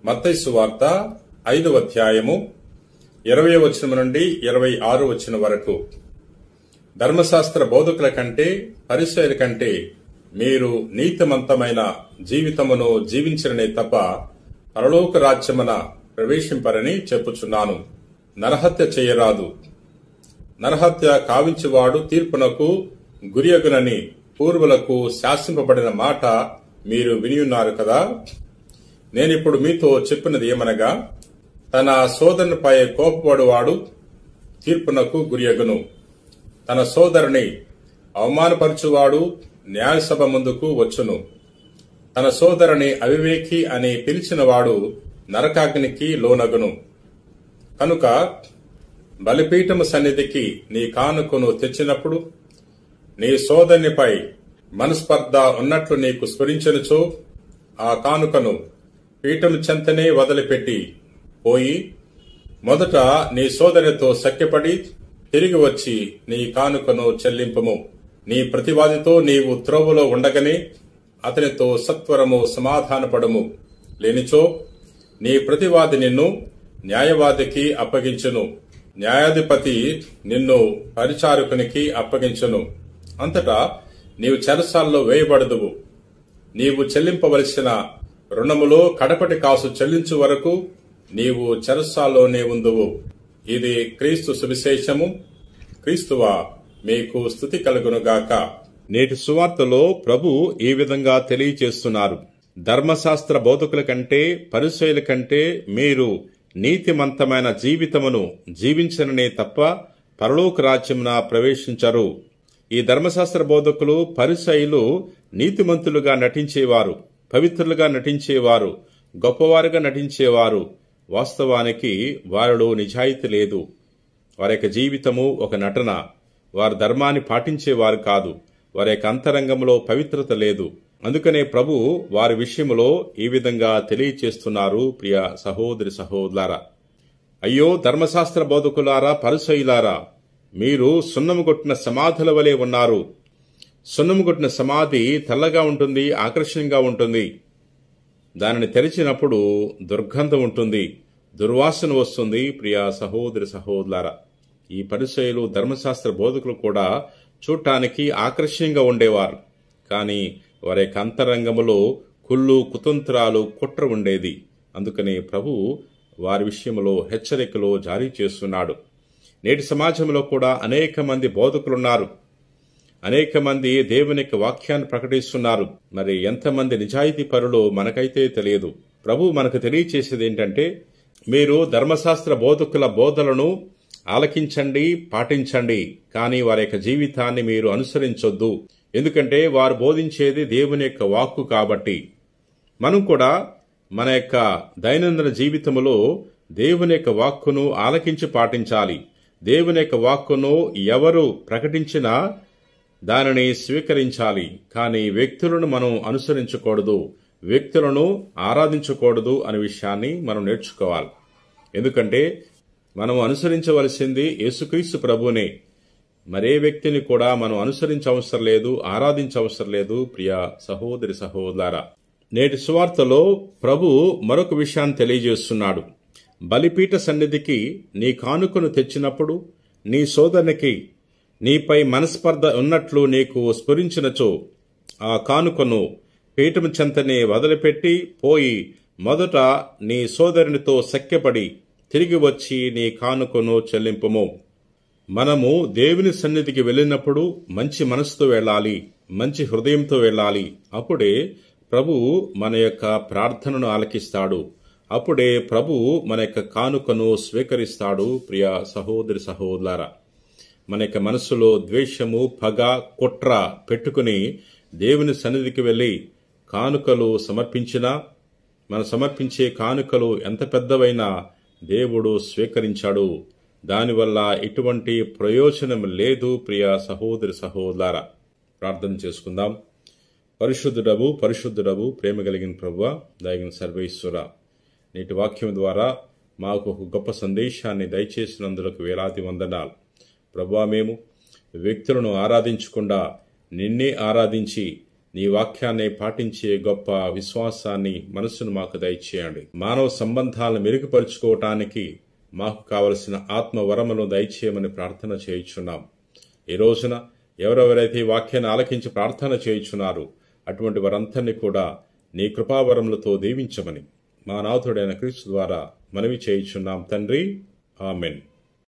మత్తయి సువార్త 5వ అధ్యాయము 20వ వచనం నుండి 26వ వచనం వరకు. ధర్మశాస్త్ర బోధకుల కంటే పరిసయ్యుల కంటే మీరు నీతిమంతమైన జీవితమును జీవించరనే తప్ప పరలోక రాజ్యమున ప్రవేశింపరని చెప్పుచున్నాను. నరహత్య చేయరాదు, నరహత్య కావించువాడు తీర్పునకు గురియగునని పూర్వులకు శాసింపబడిన మాట మీరు వినియున్నారు కదా. నేనిప్పుడు మీతో చెప్పినది ఏమనగా, తన సోదరునిపై కోపపడువాడు తీర్పునకు గురియగును. తన సోదరుని అవమానపరచువాడు న్యాయసభ ముందుకు వచ్చును. తన సోదరుని అవివేకి అని పిలిచినవాడు నరకాగ్నికి లోనగును. కనుక బలిపీఠము సన్నిధికి నీ కానుకను తెచ్చినప్పుడు నీ సోదరునిపై మనస్పర్ధ ఉన్నట్లు నీకు స్ఫురించనుచో ఆ కానుకను పీఠము చెంతనే వదిలిపెట్టి పోయి మొదట నీ సోదరితో సఖ్యపడి తిరిగి వచ్చి నీ కానుకను చెల్లింపుము. నీ ప్రతివాదితో నీవు త్రోవలో ఉండగానే అతనితో సత్వరము సమాధానపడము. లేనిచో నీ ప్రతివాది నిన్ను న్యాయవాదికి అప్పగించును, న్యాయాధిపతి నిన్ను పరిచారకునికి అప్పగించును. అంతటా నీవు చెరసాల్లో వేయబడదువు. నీవు చెల్లింపవలసిన రుణములో కడపటి కాసు చెల్లించు వరకు నీవు చెరసాల్లోనే ఉందువు. ఇది క్రీస్తు సువిశేషము. క్రీస్తువా మీకు స్తుతి కలుగునుగాక. నేటి సువార్తలో ప్రభు ఈ విధంగా తెలియచేస్తున్నారు. ధర్మశాస్త్ర బోధకుల కంటే పరిసయ్యుల కంటే మీరు నీతిమంతమైన జీవితమును జీవించననే తప్ప పరలోక రాజ్యమున ప్రవేశించరు. ఈ ధర్మశాస్త్ర బోధకులు పరిసయ్యులు నీతిమంతులుగా నటించేవారు, పవిత్రులుగా నటించేవారు, గొప్పవారుగా నటించేవారు. వాస్తవానికి వారిలో నిజాయితీ లేదు. వారి యొక్క జీవితము ఒక నటన. వారు ధర్మాన్ని పాటించేవారు కాదు. వారి యొక్క అంతరంగంలో పవిత్రత లేదు. అందుకనే ప్రభు వారి విషయంలో ఈ విధంగా తెలియచేస్తున్నారు. ప్రియ సహోదరి సహోదరులారా, అయ్యో ధర్మశాస్త్ర బోధకులారా, పరిసయ్యులారా, మీరు సున్నము కొట్టిన సమాధుల వలె ఉన్నారు. సున్నము కొట్టిన సమాధి తెల్లగా ఉంటుంది, ఆకర్షణీయంగా ఉంటుంది. దానిని తెరిచినప్పుడు దుర్గంధం ఉంటుంది, దుర్వాసన వస్తుంది. ప్రియ సహోదరి సహోదరులారా, ఈ పరిసయ్యులు ధర్మశాస్త్ర బోధకులు కూడా చూడటానికి ఆకర్షణీయంగా ఉండేవారు. కానీ వారి యొక్క అంతరంగములో కుళ్ళు, కుతంత్రాలు, కుట్ర ఉండేది. అందుకనే ప్రభు వారి విషయంలో హెచ్చరికలు జారీ చేస్తున్నాడు. నేటి సమాజంలో కూడా అనేక మంది బోధకులున్నారు, అనేక మంది దేవుని యొక్క వాక్యాన్ని ప్రకటిస్తున్నారు. మరి ఎంతమంది నిజాయితీ పరులో మనకైతే తెలియదు. ప్రభు మనకు తెలియచేసేది ఏంటంటే, మీరు ధర్మశాస్త్ర బోధకుల బోధలను ఆలకించండి, పాటించండి, కానీ వారి యొక్క జీవితాన్ని మీరు అనుసరించొద్దు. ఎందుకంటే వారు బోధించేది దేవుని యొక్క వాక్కు కాబట్టి. మనం కూడా మన యొక్క దైనందిన జీవితంలో దేవుని యొక్క వాక్కును ఆలకించి పాటించాలి. దేవుని యొక్క వాక్కును ఎవరు ప్రకటించినా దానిని స్వీకరించాలి. కానీ వ్యక్తులను మనం అనుసరించకూడదు, వ్యక్తులను ఆరాధించకూడదు అనే విషయాన్ని మనం నేర్చుకోవాలి. ఎందుకంటే మనం అనుసరించవలసింది యేసుక్రీస్తు ప్రభునే. మరే వ్యక్తిని కూడా మనం అనుసరించవసరం లేదు, ఆరాధించవసరం లేదు. ప్రియ సహోదరి సహోదరులారా, నేటి సువార్తలో ప్రభు మరొక విషయాన్ని తెలియజేస్తున్నాడు. బలిపీఠ సన్నిధికి నీ కానుకను తెచ్చినప్పుడు నీ సోదరునికి నీపై మనస్పర్ధ ఉన్నట్లు నీకు స్ఫురించినచో ఆ కానుకను పీఠము చెంతనే వదిలిపెట్టి పోయి మొదట నీ సోదరునితో సఖ్యపడి తిరిగి వచ్చి నీ కానుకను చెల్లింపుము. మనము దేవుని సన్నిధికి వెళ్ళినప్పుడు మంచి మనసుతో వెళ్ళాలి, మంచి హృదయంతో వెళ్ళాలి. అప్పుడే ప్రభువు మన యొక్క ప్రార్థనను ఆలకిస్తాడు. అప్పుడే ప్రభువు మన యొక్క కానుకను స్వీకరిస్తాడు. ప్రియ సహోదరి సహోదరులారా, మన యొక్క మనసులో ద్వేషము, పగ, కుట్ర పెట్టుకుని దేవుని సన్నిధికి వెళ్ళి కానుకలు సమర్పించినా, మనం సమర్పించే కానుకలు ఎంత పెద్దవైనా దేవుడు స్వీకరించాడు. దానివల్ల ఎటువంటి ప్రయోజనం లేదు. ప్రియ సహోదరి సహోదరులారా, ప్రార్థన చేసుకుందాం. పరిశుద్ధుడవు, పరిశుద్ధుడవు, ప్రేమ కలిగిన ప్రభువా, దయగిన సర్వేశ్వర, నేటి వాక్యం ద్వారా మాకు ఒక గొప్ప సందేశాన్ని దయచేసినందుకు వేలాది వందనాలు. ప్రభువా, మేము వ్యక్తులను ఆరాధించకుండా నిన్నే ఆరాధించి నీ వాక్యాన్ని పాటించే గొప్ప విశ్వాసాన్ని మనసును మాకు దయచేయండి. మానవ సంబంధాలను మెరుగుపరుచుకోవటానికి మాకు కావలసిన ఆత్మవరములను దయచేయమని ప్రార్థన చేయుచున్నాం. ఈ రోజున ఎవరెవరైతే ఈ వాక్యాన్ని ఆలకించి ప్రార్థన చేయుచున్నారు అటువంటి వారందరినీ కూడా నీ కృపావరములతో దీవించమని మా నాథుడైన క్రీస్తు ద్వారా మనవి చేయుచున్నాం తండ్రి. ఆమెన్.